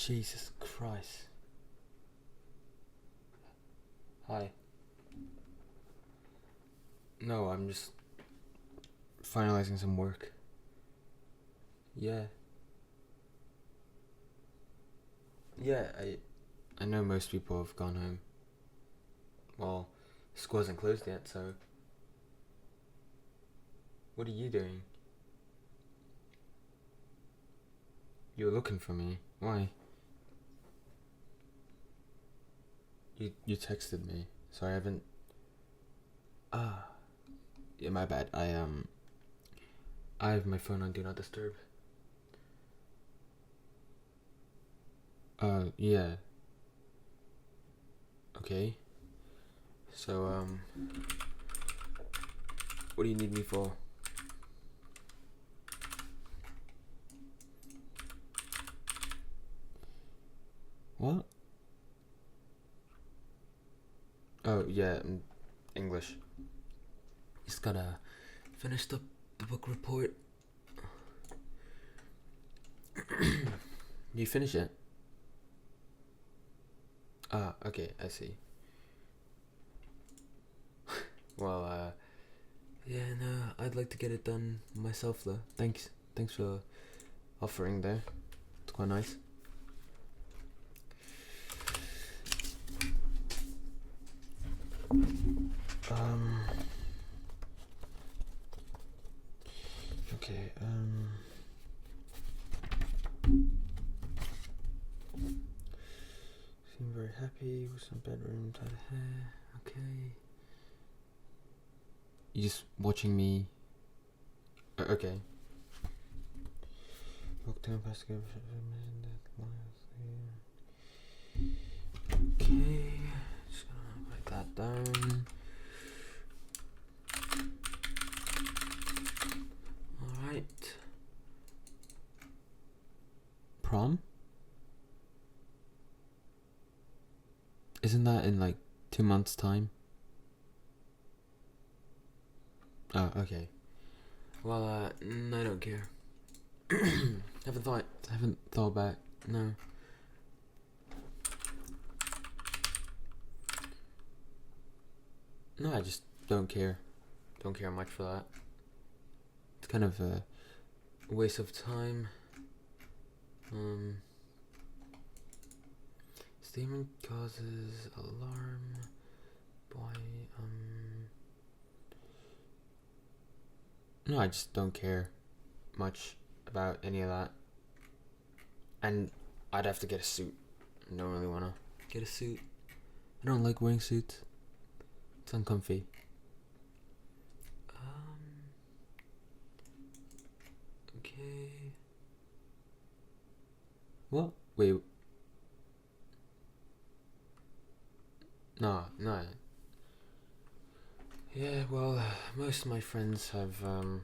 Jesus Christ. Hi. No, I'm just finalizing some work. Yeah. Yeah, I know most people have gone home. Well, school hasn't closed yet, so... What are you doing? You were looking for me. Why? You texted me, so I haven't... Ah. Yeah, my bad. I have my phone on Do Not Disturb. Yeah. Okay. So, what do you need me for? What? Oh, yeah, English. Just gotta finish the book report. You finish it? Ah, okay, I see. Well, yeah, no, I'd like to get it done myself though. Thanks for offering there. It's quite nice. Okay, seem very happy with some bedroom tied hair. Okay. You just watching me? Okay. Okay, just gonna write that down. Alright. Prom? Isn't that in like 2 months' time? Oh, okay. Well, I don't care. haven't thought back. No. No, I just don't care. Don't care much for that. It's kind of a waste of time. Statement causes alarm by No, I just don't care much about any of that. And I'd have to get a suit. I don't really wanna get a suit. I don't like wearing suits. It's uncomfy. Okay. What? Wait. No. Yeah, well, most of my friends have a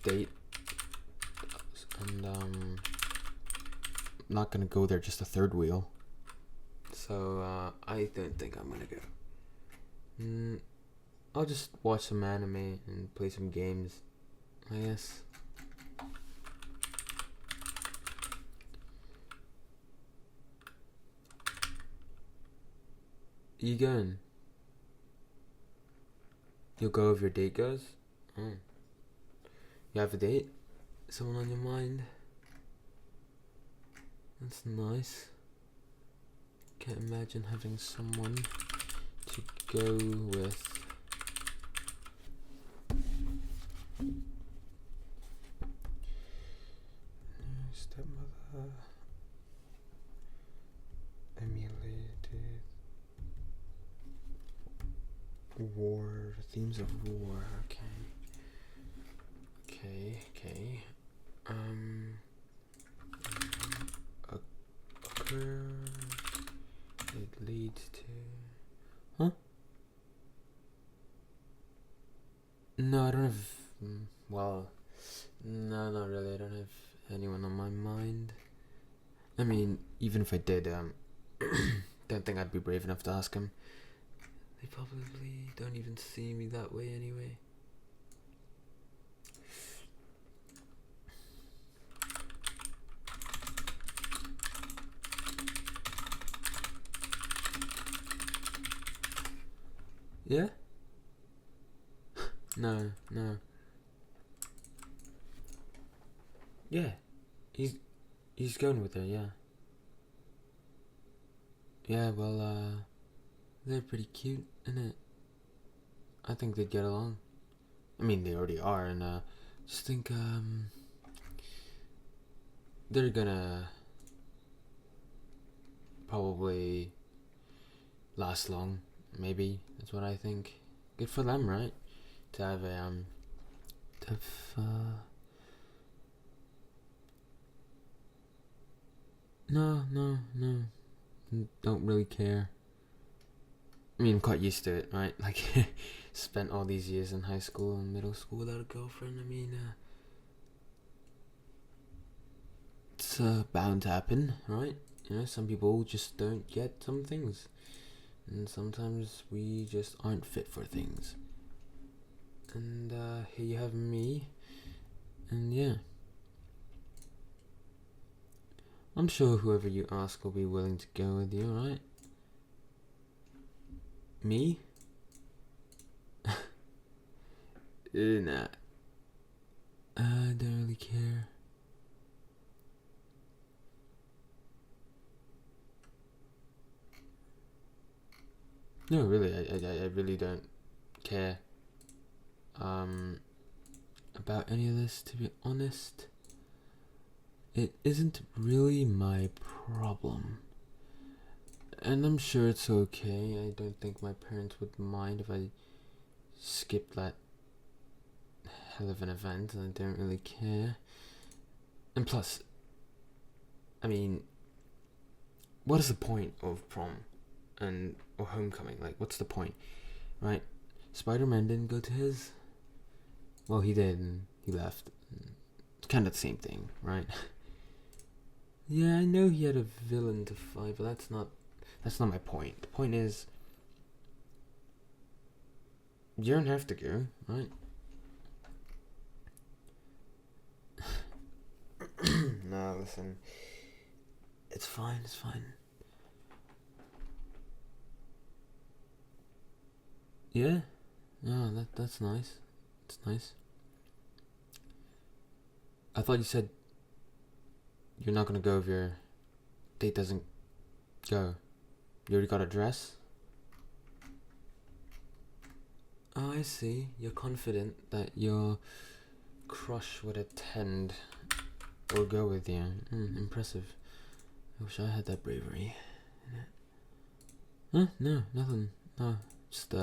date, and I'm not gonna go there just a third wheel. So I don't think I'm gonna go. I'll just watch some anime and play some games, I guess. You going? You'll go if your date goes? Oh. You have a date? Someone on your mind? That's nice. Can't imagine having someone to go with. Stepmother emulated war, themes of war. Okay. Occur. It leads to. Huh? No, I don't have. Well, no, not really. I don't have anyone on my mind. I mean, even if I did, don't think I'd be brave enough to ask him. They probably don't even see me that way anyway. Yeah? No. Yeah. He's going with her, yeah. Yeah, well, they're pretty cute, innit? I think they'd get along. I mean, they already are, and, just think, they're gonna probably last long, maybe. That's what I think. Good for them, right? To have a, no. Don't really care. I mean, I'm quite used to it, right? Like, spent all these years in high school and middle school without a girlfriend. I mean, it's bound to happen, right? You know, some people just don't get some things. And sometimes we just aren't fit for things. And here you have me. And yeah. I'm sure whoever you ask will be willing to go with you, right? Me? Nah. I don't really care. No, really, I really don't care about any of this, to be honest. It isn't really my problem. And I'm sure it's okay. I don't think my parents would mind if I skipped that hell of an event, and I don't really care. And plus, I mean, what is the point of prom or homecoming? Like, what's the point, right? Spider-Man didn't go to his. Well, he did, and he left. It's kind of the same thing, right? Yeah, I know he had a villain to fight, but that's not my point. The point is, you don't have to go, right? No, listen. It's fine. Yeah? No, that's nice. It's nice. I thought you said you're not gonna go if your date doesn't go. You already got a dress? Oh, I see. You're confident that your crush would attend or go with you. Impressive. I wish I had that bravery. Huh? No, nothing. No, just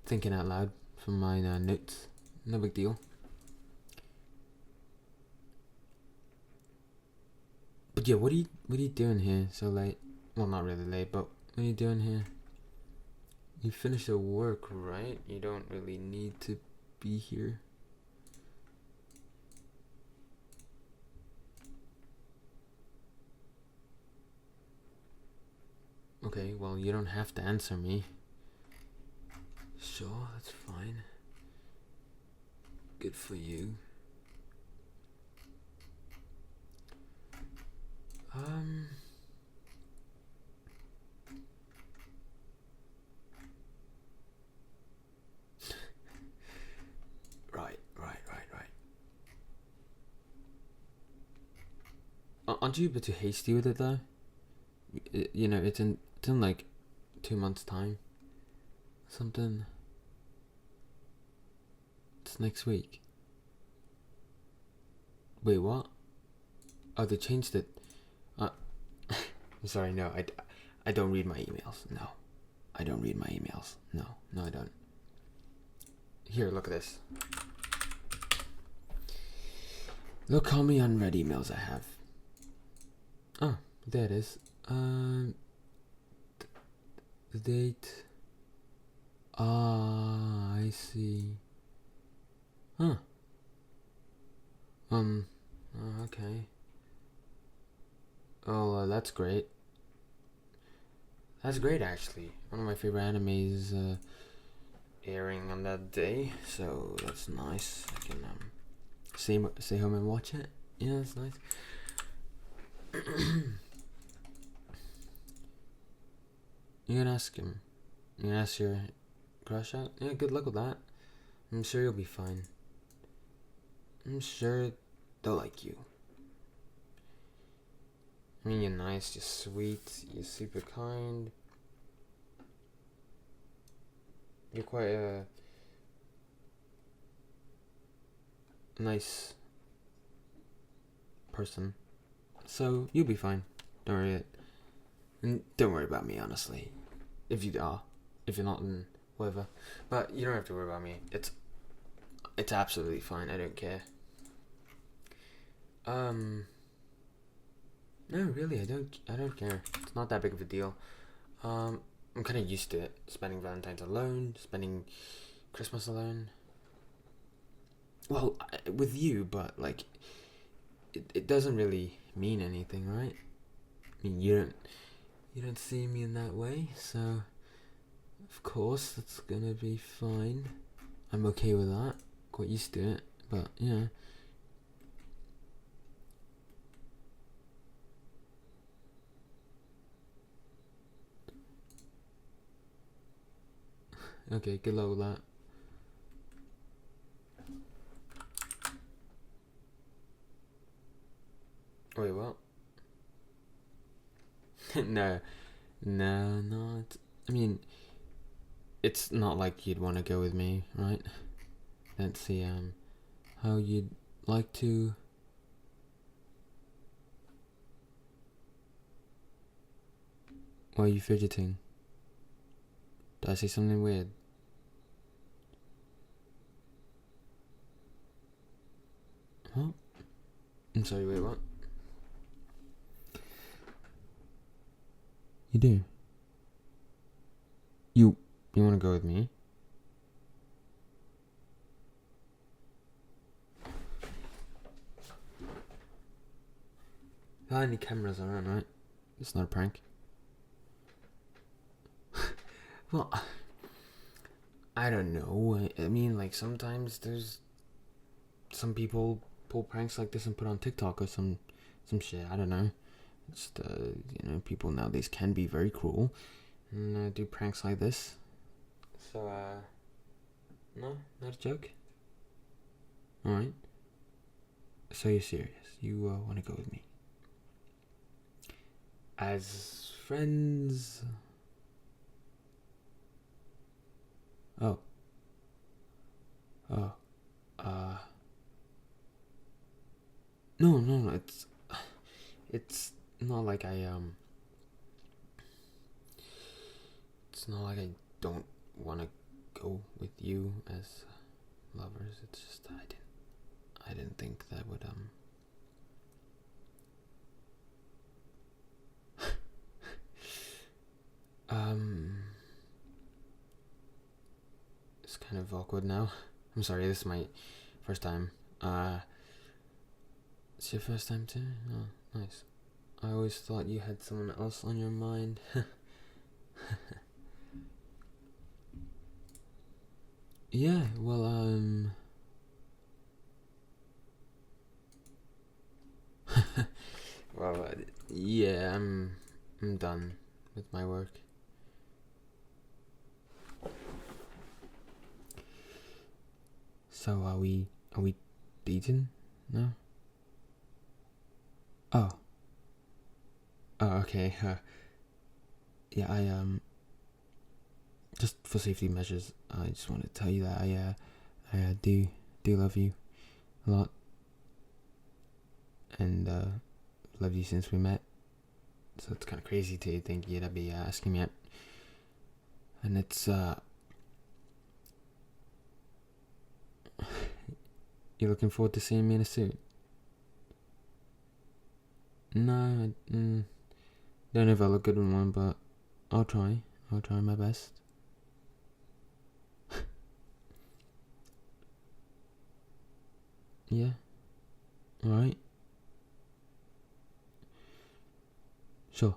thinking out loud from my notes. No big deal. But yeah, what are you doing here so late? Well, not really late, but what are you doing here? You finished your work, right? You don't really need to be here. Okay, well, you don't have to answer me. Sure, that's fine. Good for you. Right. Aren't you a bit too hasty with it though? You know, it's in like 2 months' time. Something. It's next week. Wait, what? Oh, they changed it. Sorry, no, I don't read my emails. No, I don't read my emails. No, I don't. Here, look at this. Look how many unread emails I have. Oh, there it is. The date. Ah, I see. Huh. Oh, okay. Oh, that's great. That's great, actually. One of my favorite animes airing on that day, so that's nice. I can stay home and watch it. Yeah, that's nice. You can ask him. You ask your crush out? Yeah, good luck with that. I'm sure you'll be fine. I'm sure they'll like you. I mean, you're nice, you're sweet, you're super kind. You're quite a nice person. So, you'll be fine. Don't worry. And don't worry about me, honestly. If you are. If you're not, then whatever. But you don't have to worry about me. It's absolutely fine. I don't care. No, really, I don't care. It's not that big of a deal. I'm kind of used to it. Spending Valentine's alone, spending Christmas alone. Well, with you, but like, it doesn't really mean anything, right? I mean, you don't see me in that way, so of course that's gonna be fine. I'm okay with that. Quite used to it, but yeah. Okay, good luck with that. Wait, what? No, not. I mean, it's not like you'd want to go with me, right? Let's see, how you'd like to. Why are you fidgeting? Did I say something weird? Huh? I'm sorry, wait, what? You do? You want to go with me? There aren't any cameras around, right? It's not a prank. Well, I don't know. I mean, like, sometimes there's some people pull pranks like this and put on TikTok or some shit. I don't know. Just people nowadays can be very cruel and do pranks like this. So no, not a joke. All right. So you're serious? You want to go with me as friends? Oh. No. It's not like it's not like I don't want to go with you as lovers. It's just I didn't think that would it's kind of awkward now. I'm sorry, this is my first time. It's your first time too? Oh, nice. I always thought you had someone else on your mind. Yeah, well, well, yeah, I'm done with my work. So are we dating now? Oh, okay. Yeah, I just for safety measures, I just want to tell you that I do love you a lot, and loved you since we met. So it's kind of crazy to think you'd be asking me out, and it's you're looking forward to seeing me in a suit? No, don't know if I look good in one, but I'll try my best. Yeah. Alright. Sure.